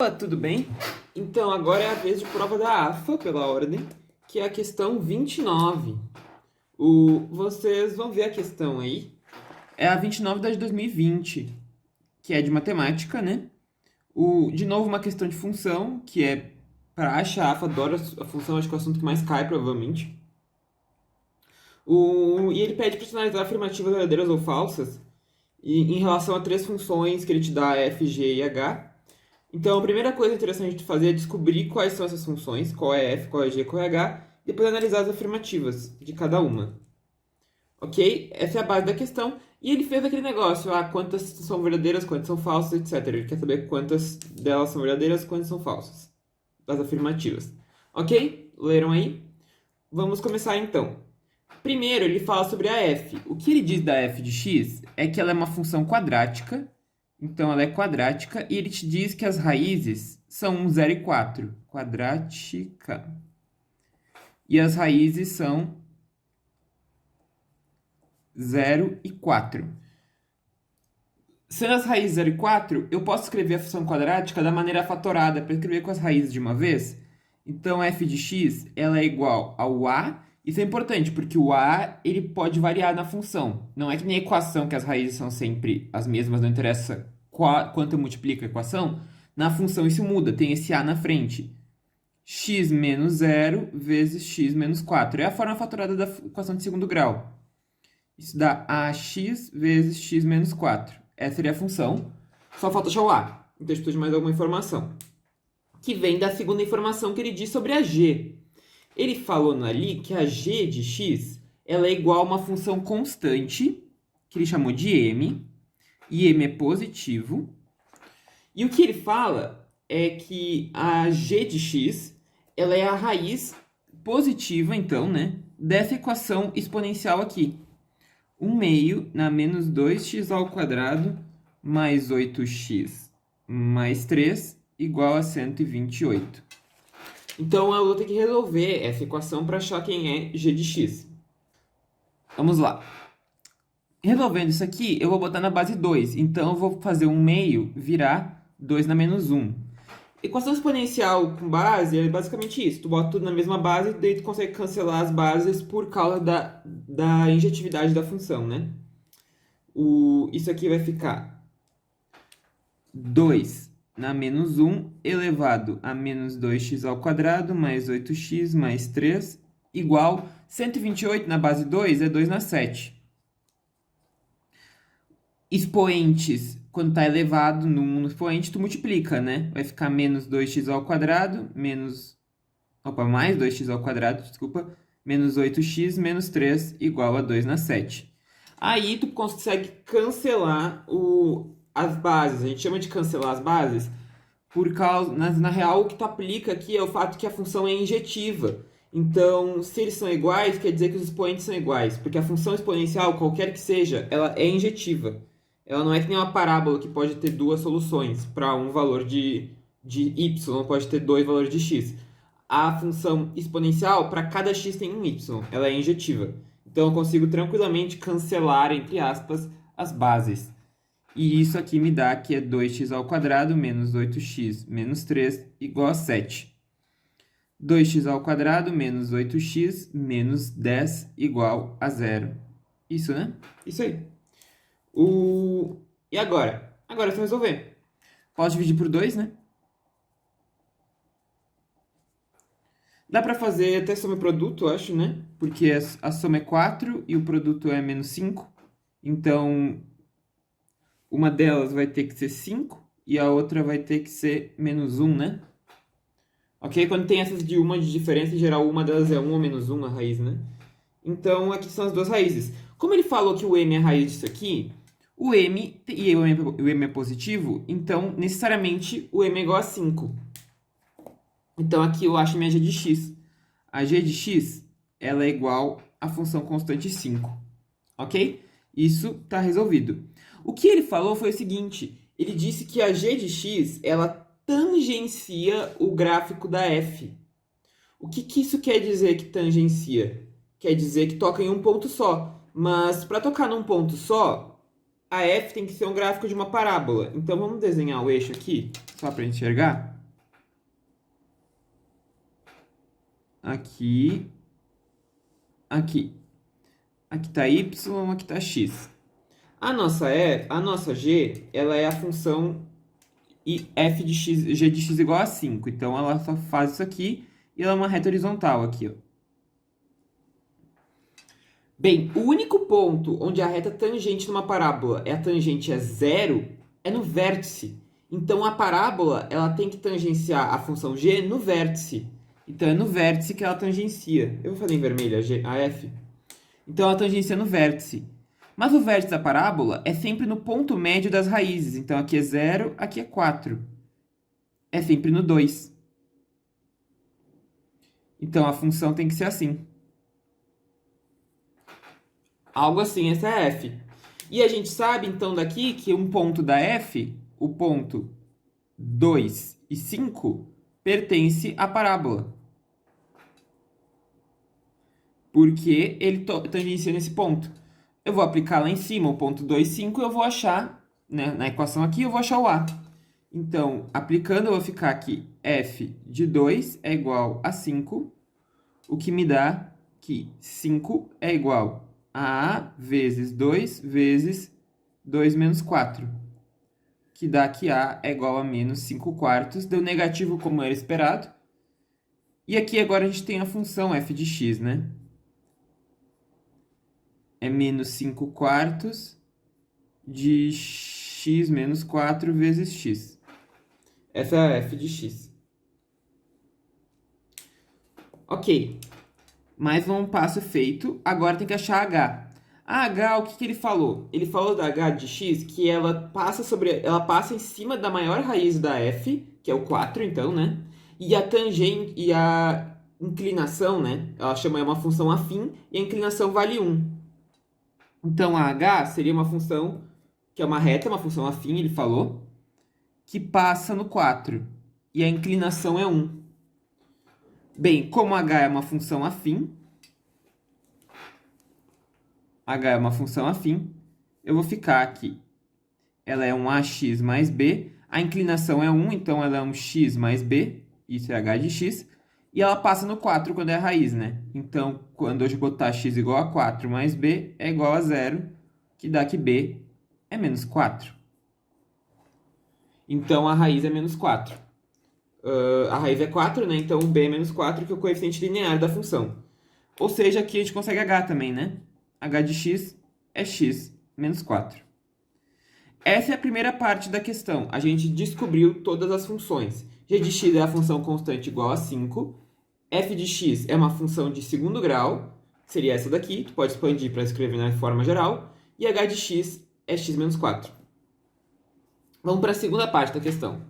Olá, tudo bem? Então, agora é a vez de prova da AFA, pela ordem, que é a questão 29. Vocês vão ver a questão aí. É a 29 da de 2020, que é de matemática, né? De novo, uma questão de função, que é praxe, a AFA adora a função, acho que é o assunto que mais cai, provavelmente. E ele pede para você analisar afirmativas verdadeiras ou falsas em relação a três funções que ele te dá, f, g e h. Então, a primeira coisa interessante de fazer é descobrir quais são essas funções, qual é f, qual é g, qual é h, e depois analisar as afirmativas de cada uma. Ok? Essa é a base da questão. E ele fez aquele negócio, quantas são verdadeiras, quantas são falsas, etc. Ele quer saber quantas delas são verdadeiras, quantas são falsas. Das afirmativas. Ok? Leram aí? Vamos começar então. Primeiro, ele fala sobre a f. O que ele diz da f de x é que ela é uma função quadrática. Então, ela é quadrática e ele te diz que as raízes são 1, 0 e 4. Quadrática. E as raízes são 0 e 4. Sendo as raízes 0 e 4, eu posso escrever a função quadrática da maneira fatorada, para escrever com as raízes de uma vez. Então, f de x ela é igual ao a. Isso é importante, porque o a ele pode variar na função. Não é que nem a equação, que as raízes são sempre as mesmas, não interessa quanto eu multiplico a equação. Na função isso muda, tem esse a na frente. X menos 0 vezes x menos 4. É a forma fatorada da equação de segundo grau. Isso dá ax vezes x menos 4. Essa seria a função. Só falta achar o a. Então, a gente precisa de mais alguma informação. Que vem da segunda informação que ele diz sobre a g. Ele falou ali que a g de x ela é igual a uma função constante, que ele chamou de m, e m é positivo. E o que ele fala é que a g de x ela é a raiz positiva, então, né, dessa equação exponencial aqui. 1 meio na menos 2x ao quadrado mais 8x mais 3 igual a 128. Então, eu vou ter que resolver essa equação para achar quem é g de x. Vamos lá. Resolvendo isso aqui, eu vou botar na base 2. Então, eu vou fazer 1 meio virar 2 na menos 1. Equação exponencial com base é basicamente isso. Tu bota tudo na mesma base e daí tu consegue cancelar as bases por causa da injetividade da função, né? Isso aqui vai ficar 2 na menos 1 elevado a menos 2x ao quadrado mais 8x mais 3 igual 128 na base 2 é 2 na 7. Expoentes, quando está elevado no expoente, tu multiplica, né? Vai ficar menos 2x ao quadrado, mais 2x ao quadrado, desculpa, menos 8x menos 3 igual a 2 na 7. Aí tu consegue cancelar as bases. A gente chama de cancelar as bases por causa, na real, o que tu aplica aqui é o fato que a função é injetiva. Então, se eles são iguais, quer dizer que os expoentes são iguais, porque a função exponencial, qualquer que seja, ela é injetiva. Ela não é que nem uma parábola que pode ter duas soluções para um valor de y, pode ter dois valores de x. A função exponencial, para cada x tem um y, ela é injetiva. Então, eu consigo tranquilamente cancelar, entre aspas, as bases. E isso aqui me dá que é 2x ao quadrado menos 8x menos 3 igual a 7. 2x ao quadrado menos 8x menos 10 igual a 0. Isso, né? Isso aí. E agora? Agora é só resolver. Posso dividir por 2, né? Dá para fazer até soma e produto, eu acho, né? Porque a soma é 4 e o produto é menos 5. Então, uma delas vai ter que ser 5 e a outra vai ter que ser menos 1, né? Ok? Quando tem essas de uma de diferença, em geral, uma delas é 1 ou menos 1, a raiz, né? Então, aqui são as duas raízes. Como ele falou que o m é a raiz disso aqui, o m é positivo, então, necessariamente, o m é igual a 5. Então, aqui eu acho minha g de x. A g de x, ela é igual à função constante 5. Ok? Isso está resolvido. O que ele falou foi o seguinte. Ele disse que a g de x, ela tangencia o gráfico da f. O que isso quer dizer que tangencia? Quer dizer que toca em um ponto só. Mas para tocar num ponto só, a f tem que ser um gráfico de uma parábola. Então, vamos desenhar o eixo aqui, só para enxergar. Aqui, aqui. Aqui está y, aqui está x. A nossa g, ela é a função f de x, g de x igual a 5. Então, ela só faz isso aqui e ela é uma reta horizontal aqui, ó. Bem, o único ponto onde a reta tangente numa parábola a tangente é zero é no vértice. Então, a parábola ela tem que tangenciar a função g no vértice. Então, é no vértice que ela tangencia. Eu vou fazer em vermelho a f. Então, ela tangencia no vértice. Mas o vértice da parábola é sempre no ponto médio das raízes. Então, aqui é 0, aqui é 4. É sempre no 2. Então, a função tem que ser assim. Algo assim, essa é a f. E a gente sabe, então, daqui que um ponto da f, o ponto 2 e 5, pertence à parábola. Porque ele tangencia nesse ponto. Eu vou aplicar lá em cima o ponto 2, 5, eu vou achar, né, na equação aqui, eu vou achar o a. Então, aplicando, eu vou ficar aqui, f de 2 é igual a 5, o que me dá que 5 é igual a A vezes 2 vezes 2 menos 4, que dá que A é igual a menos 5 quartos, deu negativo como era esperado. E aqui agora a gente tem a função f de x, né? É menos 5 quartos de x menos 4 vezes x. Essa é a f de x. Ok. Mais um passo feito. Agora tem que achar h. A h, o que ele falou? Ele falou da h de x que ela passa em cima da maior raiz da f, que é o 4, então, né? E a tangente e a inclinação, né? Ela chama uma função afim e a inclinação vale 1. Então, a h seria uma função que é uma reta, uma função afim, ele falou, que passa no 4. E a inclinação é 1. Bem, como h é uma função afim, h é uma função afim, eu vou ficar aqui. Ela é um ax mais b, a inclinação é 1, então ela é um x mais b, isso é h de x, e ela passa no 4 quando é a raiz, né? Então, quando eu botar x igual a 4 mais b é igual a 0, que dá que b é menos 4. Então, a raiz é menos 4. A raiz é 4, né? Então, b é menos 4, que é o coeficiente linear da função. Ou seja, aqui a gente consegue h também, né? h de x é x menos 4. Essa é a primeira parte da questão. A gente descobriu todas as funções. G de x é a função constante igual a 5. F de x é uma função de segundo grau, que seria essa daqui. Tu pode expandir para escrever na forma geral. E h de x é x menos 4. Vamos para a segunda parte da questão.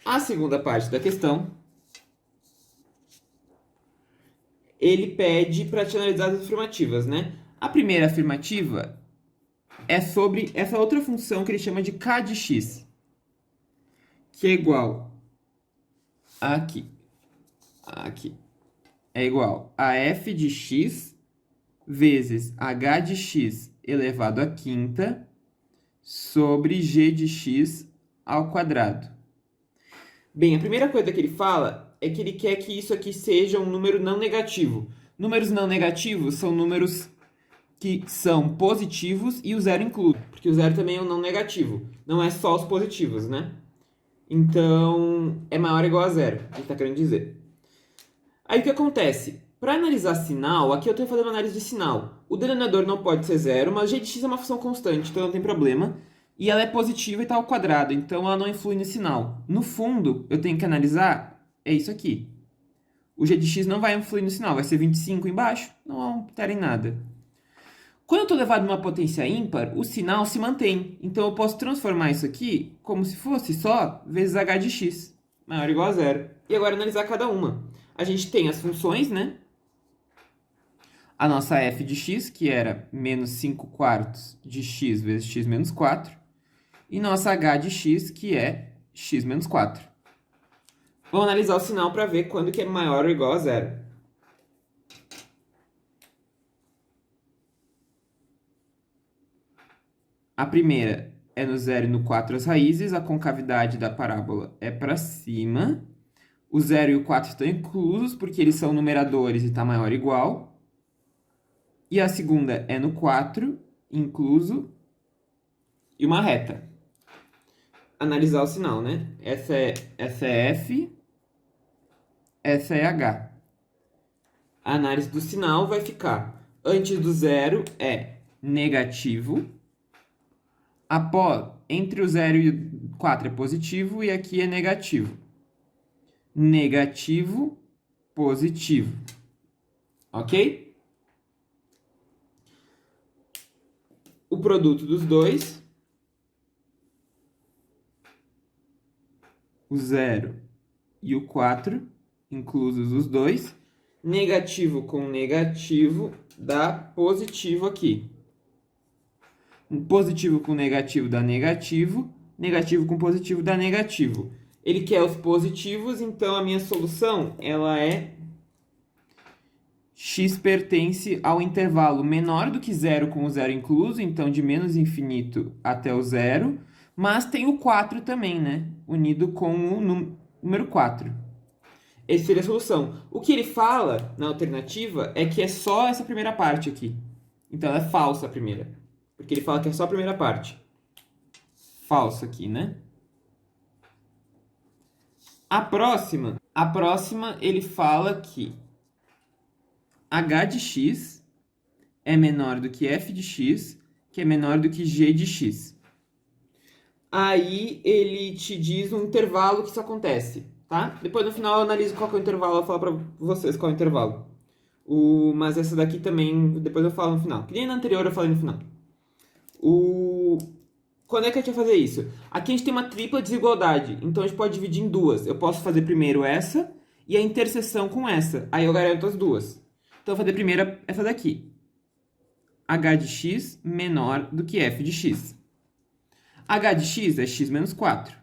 A segunda parte da questão, ele pede para te analisar as afirmativas, né? A primeira afirmativa é sobre essa outra função que ele chama de k de x, que é igual a aqui, é igual a f de x vezes h de x elevado à quinta sobre g de x ao quadrado. Bem, a primeira coisa que ele fala é que ele quer que isso aqui seja um número não negativo. Números não negativos são números que são positivos e o zero incluso, porque o zero também é um não negativo, não é só os positivos, né? Então, é maior ou igual a zero, ele está querendo dizer. Aí o que acontece? Para analisar sinal, aqui eu estou fazendo análise de sinal. O denominador não pode ser zero, mas g de x é uma função constante, então não tem problema. E ela é positiva e está ao quadrado, então ela não influi no sinal. No fundo, eu tenho que analisar, é isso aqui. O g de x não vai influir no sinal, vai ser 25 embaixo, não altera em nada. Quando eu estou levado numa potência ímpar, o sinal se mantém. Então eu posso transformar isso aqui como se fosse só vezes h de x, maior ou igual a zero. E agora analisar cada uma. A gente tem as funções, né? A nossa f de x, que era menos 5 quartos de x vezes x menos 4. E nossa h de x, que é x menos 4. Vamos analisar o sinal para ver quando que é maior ou igual a zero. A primeira é no 0 e no 4 as raízes, a concavidade da parábola é para cima. O 0 e o 4 estão inclusos porque eles são numeradores e está maior ou igual. E a segunda é no 4, incluso, e uma reta. Analisar o sinal, né? Essa é F, essa é H. A análise do sinal vai ficar, antes do 0 é negativo, após, entre o 0 e o 4 é positivo e aqui é negativo. Negativo, positivo. Ok? O produto dos dois, o 0 e o 4, inclusos os dois, negativo com negativo dá positivo aqui. Positivo com negativo dá negativo, negativo com positivo dá negativo. Ele quer os positivos, então a minha solução ela é x pertence ao intervalo menor do que 0 com o 0 incluso, então de menos infinito até o 0, mas tem o 4 também, né? Unido com o número 4. Essa seria a solução. O que ele fala na alternativa é que é só essa primeira parte aqui. Então ela é falsa a primeira. Porque ele fala que é só a primeira parte. Falso aqui, né? A próxima ele fala que h de x é menor do que f de x, que é menor do que g de x. Aí ele te diz um intervalo que isso acontece, tá? Depois no final eu analiso qual que é o intervalo, eu falo pra vocês qual é o intervalo. Mas essa daqui também, depois eu falo no final. Que nem na anterior eu falei no final. Quando é que a gente vai fazer isso? Aqui a gente tem uma tripla desigualdade, então a gente pode dividir em duas. Eu posso fazer primeiro essa e a interseção com essa. Aí eu garanto as duas. Então eu vou fazer primeiro essa daqui. h de x menor do que f de x. h de x é x menos 4.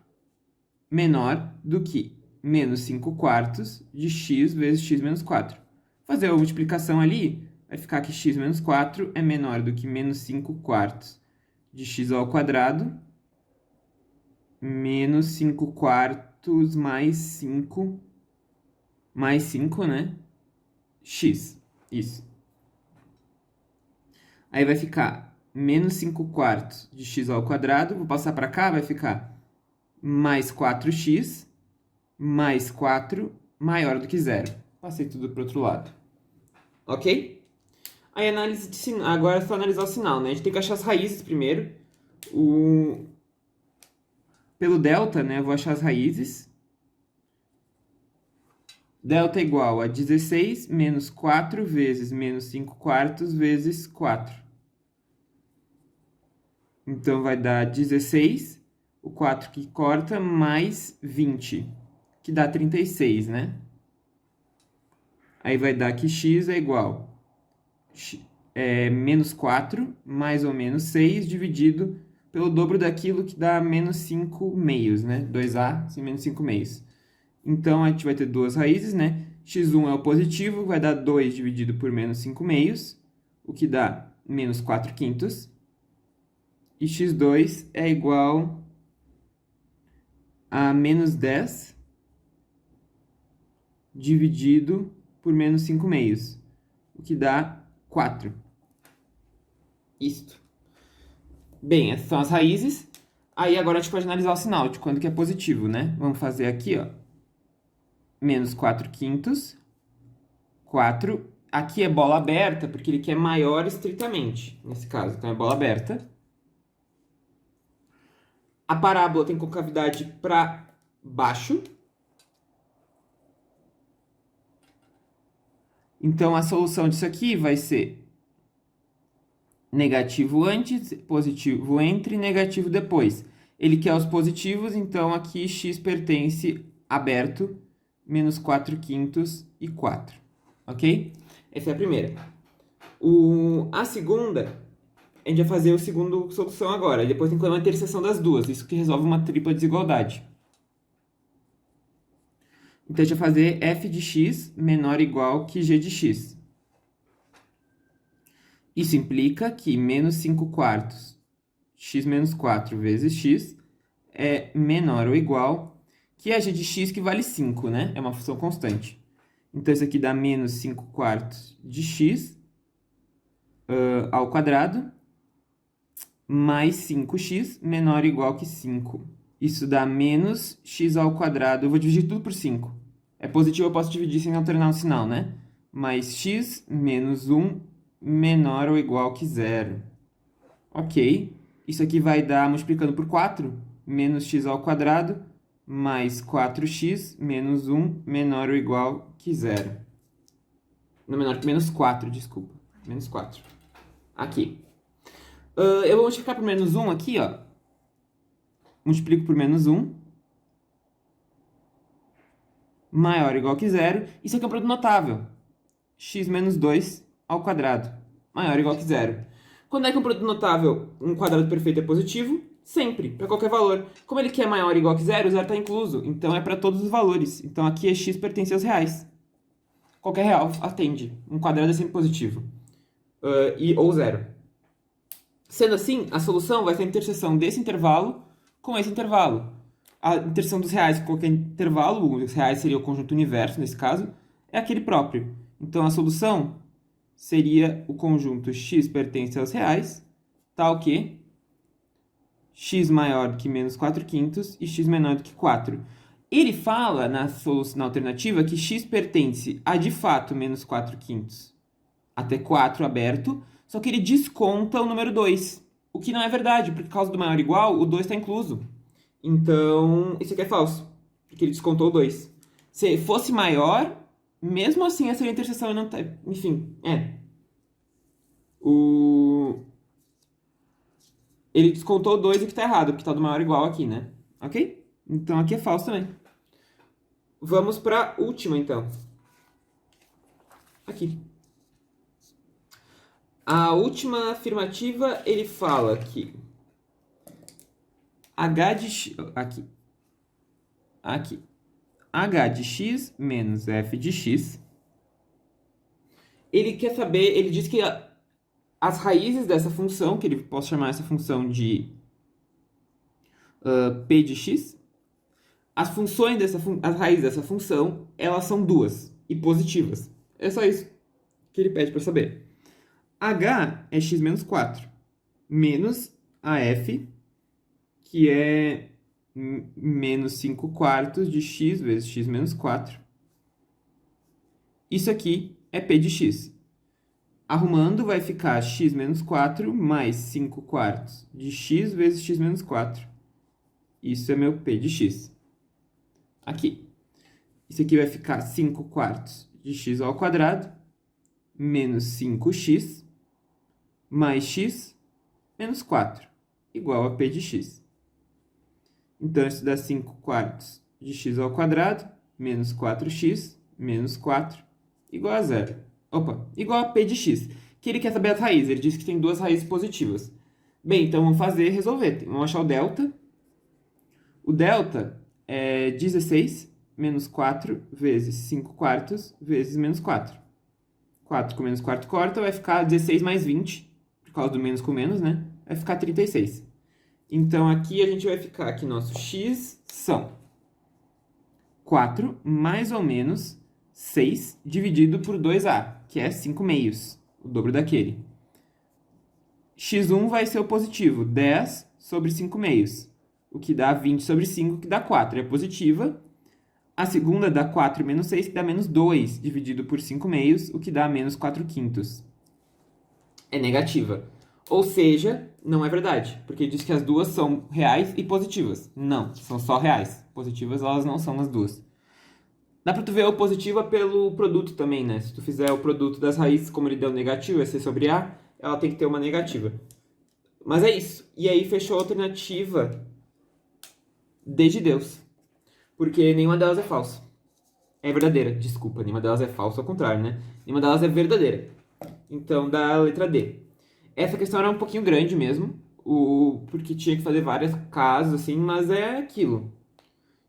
Menor do que menos 5 quartos de x vezes x menos 4. Fazer a multiplicação ali, vai ficar que x menos 4 é menor do que menos 5 quartos de x ao quadrado, menos 5 quartos mais 5, né? X, isso. Aí vai ficar menos 5 quartos de x ao quadrado, vou passar para cá, vai ficar mais 4x, mais 4, maior do que zero. Passei tudo para o outro lado. Ok? Aí análise de sinal. Agora é só analisar o sinal, né? A gente tem que achar as raízes primeiro. Pelo delta, né? Eu vou achar as raízes. Delta é igual a 16 menos 4 vezes menos 5 quartos vezes 4. Então vai dar 16, o 4 que corta, mais 20, que dá 36, né? Aí vai dar que x é igual menos 4, mais ou menos 6, dividido pelo dobro daquilo que dá menos 5 meios, né? 2a sem menos 5 meios. Então, a gente vai ter duas raízes, né? x1 é o positivo, vai dar 2 dividido por menos 5 meios, o que dá menos 4 quintos. E x2 é igual a menos 10 dividido por menos 5 meios, o que dá 4. Isto. Bem, essas são as raízes. Aí agora a gente pode analisar o sinal de quando que é positivo, né? Vamos fazer aqui, ó. Menos 4 quintos. 4. Aqui é bola aberta, porque ele quer maior estritamente, nesse caso. Então é bola aberta. A parábola tem concavidade para baixo. Então a solução disso aqui vai ser negativo antes, positivo entre, negativo depois. Ele quer os positivos, então aqui x pertence aberto, menos 4 quintos e 4. Ok? Essa é a primeira. A segunda, a gente vai fazer a segunda solução agora. Depois tem que fazer uma interseção das duas. Isso que resolve uma tripla desigualdade. Então a gente vai fazer f de x menor ou igual que g de x. Isso implica que menos 5 quartos x menos 4 vezes x é menor ou igual que a g de x que vale 5, né? É uma função constante. Então, isso aqui dá menos 5 quartos de x ao quadrado mais 5x menor ou igual que 5. Isso dá menos x ao quadrado. Eu vou dividir tudo por 5. É positivo, eu posso dividir sem alternar o sinal, né? Mais x menos 1 menor ou igual que 0. Ok. Isso aqui vai dar, multiplicando por 4, menos x ao quadrado mais 4x menos 1 menor ou igual que 0. Não, menor que menos 4, desculpa. Menos 4. Aqui. Eu vou multiplicar por menos 1 aqui, ó. Multiplico por menos 1. Maior ou igual que 0. Isso aqui é um produto notável. X menos 2 ao quadrado. Maior ou igual que 0. Quando é que um produto notável, um quadrado perfeito é positivo? Sempre, para qualquer valor. Como ele quer maior ou igual que 0, o 0 está incluso. Então é para todos os valores. Então aqui é x pertence aos reais. Qualquer real atende. Um quadrado é sempre positivo. Ou 0. Sendo assim, a solução vai ser a interseção desse intervalo com esse intervalo. A interseção dos reais com qualquer intervalo, os reais seria o conjunto universo nesse caso, é aquele próprio. Então a solução seria o conjunto x pertence aos reais, tal que x maior que menos 4 quintos e x menor do que 4. Ele fala na alternativa que x pertence a de fato menos 4 quintos até 4 aberto, só que ele desconta o número 2. O que não é verdade, porque por causa do maior ou igual, o 2 está incluso. Então, isso aqui é falso, porque ele descontou o 2. Se fosse maior, mesmo assim essa seria a interseção e não tá... Enfim, Ele descontou o 2 e que tá errado, porque tá do maior ou igual aqui, né? Ok? Então aqui é falso também. Vamos para a última, então. Aqui. A última afirmativa, ele fala que h de x... Aqui. H de x menos f de x. Ele quer saber... Ele diz que as raízes dessa função, que ele posso chamar essa função de p de x, as raízes dessa função, elas são duas e positivas. É só isso que ele pede para saber. H é x menos 4, menos a f, que é menos 5 quartos de x vezes x menos 4. Isso aqui é p de x. Arrumando, vai ficar x menos 4 mais 5 quartos de x vezes x menos 4. Isso é meu p de x. Aqui. Isso aqui vai ficar 5 quartos de x ao quadrado menos 5x mais x menos 4 igual a p de x. Então, isso dá 5 quartos de x ao quadrado menos 4x menos 4 igual a 0. Opa, igual a p de x, que ele quer saber as raízes. Ele disse que tem duas raízes positivas. Bem, então vamos resolver. Vamos achar o delta. O delta é 16 menos 4 vezes 5 quartos vezes menos 4. 4 com menos 4 corta, vai ficar 16 mais 20, por causa do menos com menos, né? Vai ficar 36. Então aqui a gente vai ficar que nosso x são 4 mais ou menos 6 dividido por 2a, que é 5 meios, o dobro daquele. x1 vai ser o positivo, 10 sobre 5 meios, o que dá 20 sobre 5, que dá 4, é positiva. A segunda dá 4 menos 6, que dá menos 2, dividido por 5 meios, o que dá menos 4 quintos. É negativa. Ou seja, não é verdade, porque diz que as duas são reais e positivas. Não, são só reais. Positivas elas não são as duas. Dá pra tu ver o positiva pelo produto também, né? Se tu fizer o produto das raízes, como ele deu negativo, é C sobre A, ela tem que ter uma negativa. Mas é isso. E aí fechou a alternativa D de Deus. Porque nenhuma delas é falsa. É verdadeira, desculpa. Nenhuma delas é falsa, ao contrário, né? Nenhuma delas é verdadeira. Então, dá a letra D. Essa questão era um pouquinho grande mesmo, porque tinha que fazer vários casos, assim, mas é aquilo.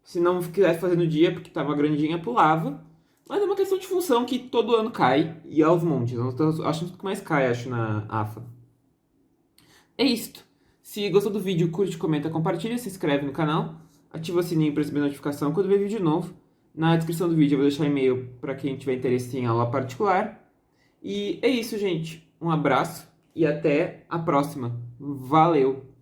Se não quisesse fazer no dia porque estava grandinha, pulava. Mas é uma questão de função que todo ano cai, e aos montes. Acho que mais cai, acho, na AFA. É isto. Se gostou do vídeo, curte, comenta, compartilha, se inscreve no canal, ativa o sininho para receber notificação quando ver vídeo novo. Na descrição do vídeo eu vou deixar e-mail para quem tiver interesse em aula particular. E é isso, gente. Um abraço e até a próxima. Valeu!